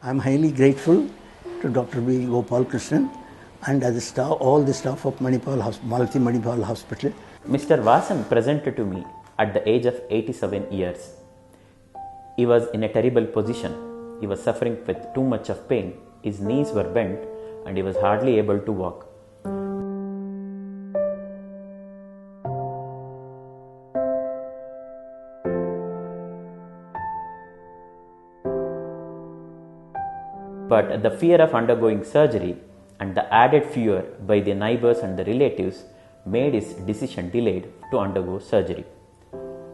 I'm highly grateful to Dr. B. Gopal Krishnan and as staff, all the staff of Manipal Hospital. Mr. Vasan presented to me at the age of 87 years. He was in a terrible position. He was suffering with too much of pain. His knees were bent and he was hardly able to walk. But the fear of undergoing surgery and the added fear by the neighbors and the relatives made his decision delayed to undergo surgery.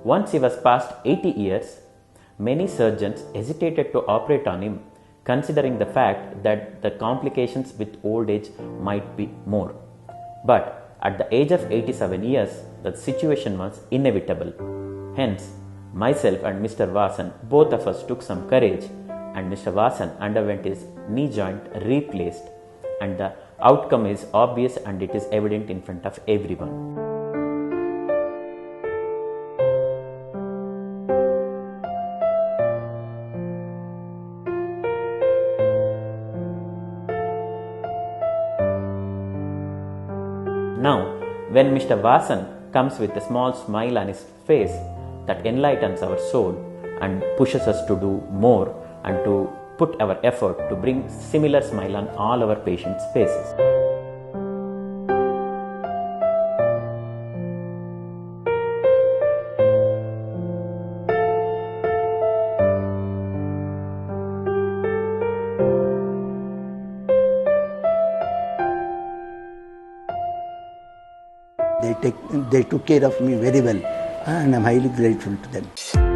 Once he was past 80 years, many surgeons hesitated to operate on him, considering the fact that the complications with old age might be more. But at the age of 87 years, the situation was inevitable. Hence, myself and Mr. Vasan, both of us took some courage, and Mr. Vasan underwent his knee joint replaced, and the outcome is obvious and it is evident in front of everyone. Now, when Mr. Vasan comes with a small smile on his face, that enlightens our soul and pushes us to do more and to put our effort to bring similar smile on all our patients' faces. They took care of me very well and I'm highly grateful to them.